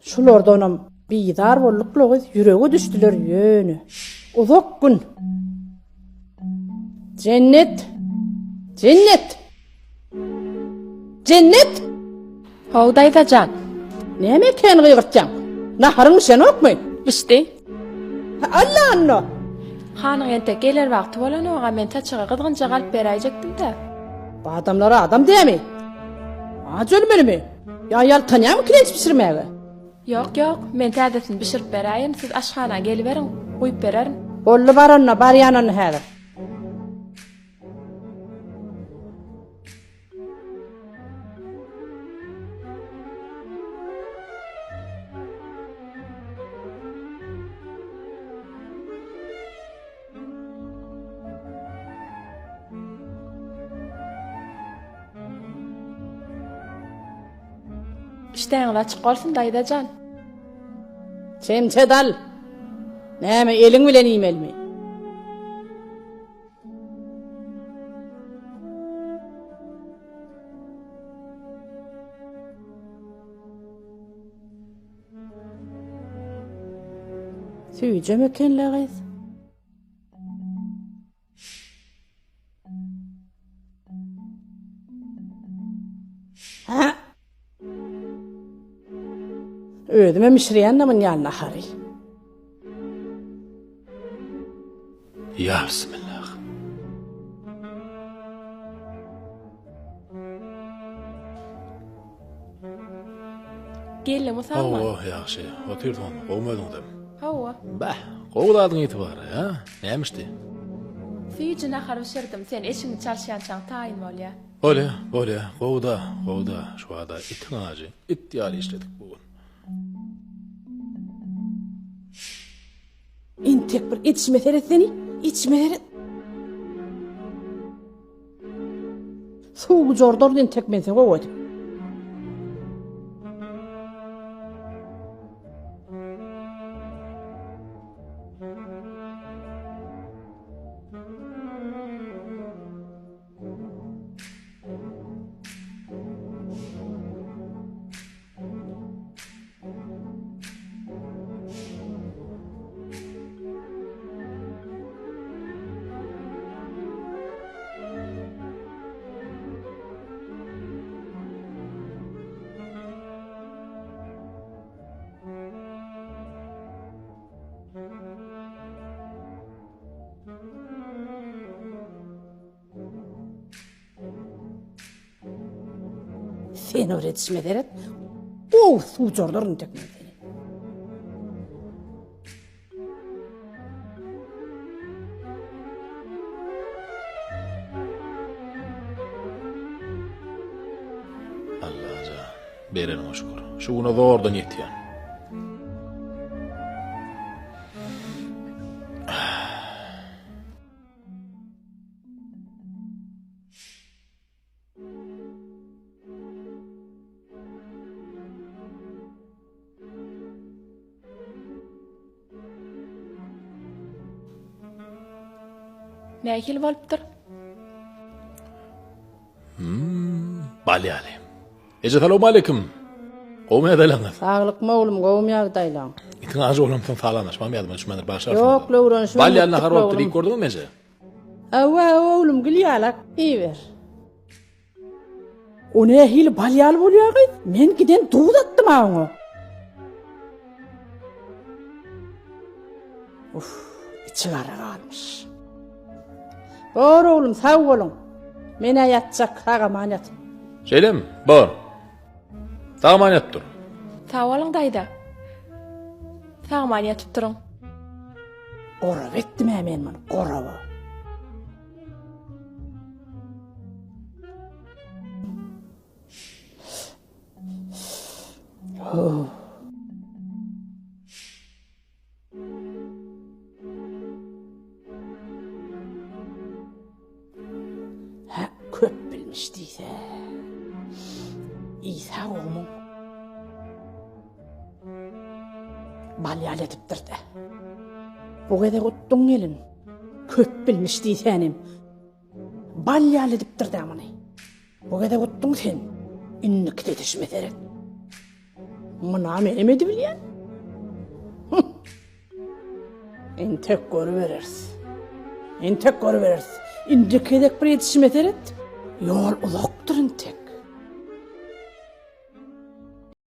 Şul ordanam bidar bolluqluğuz yüreğe düştüler yönü. Uzak gün. Cennet. Cennet. Cennet. Howdaydajan. Näme eken gıygırtjam? Naharın sen okmay? Bişdi. Allah anna. Hanyň ente geler wagty bolan oga men taçyga gydgynja galyp beräjekdim de. Bu adamlara adam diými? Aç ölmelimi? Ya yaltanýam kireç pişirmäge. Yok, men täzetini bişirip beräýin, siz aşhana geliberiň, goýup bererin. Bollu baranna baryanan häzir. İşteňiz açyk bolsun daýdajan. Çemçe dal. Näme eliň bilen iýmelmi? Süýjem ekenlegiz. Ha? Ödüme mişriýännämin ýalyna hary. Ya bismillah. Gelle musalman. Oh yaxşı. Oturdun, qowmadың. Hawa. Bah, qowladың ýetibary, ha? Nämişdi? Süýjüne harşyrdım, sen eşiňi çarşýan çaň taýyn bolýa. Bolýa, qowda, şu ada itin ajy, it ýaly işledik bugün. Intek bir içmeseret seni, içmeseret. Soğuk jordor intek men sen goýdy. Sen öğretişmederet. Soğuk jordor intek men seni. Allaha berene şükür. Şuguna zordan ýetýän. Nähil bolupdyr? Balýaly. Assalamu alaykum. Qowma edalaňyz. Sağlıkma oğlum goýmýag daýlan. Itin ajy olamdan falanaşmam ýadyma düşmändir başar. Yok lowran şu. Balýalyna harap dirik gördüňmi meze? Awa oğlum gülýälek. Iýber. O nähil balýal bolýagy? Men giden duýdatdym aňa. İçi gara galmış. Bor oğlum sağ bolun. Mene ýatjak hagaman ýat. Şeýlem, bor. Tagman ýatdyr. Sağ bolan daýda. Sagman ýatyp duruň. Gorap etdim men muny, goraba. Ha, köp bilmiş diýse. İsa oğlum. Balýal edipdirdi. Bu gede guttuň elin. Köp bilmiş diýsenim. Balýal edipdirdi amany. Bu gede guttuň sen. Innik dedişmeder. Mına menemedi bilyen. Entek görüveririz. Entek görüveririz. İndik edek bir yetişim eder et. Yol uloqtur entek.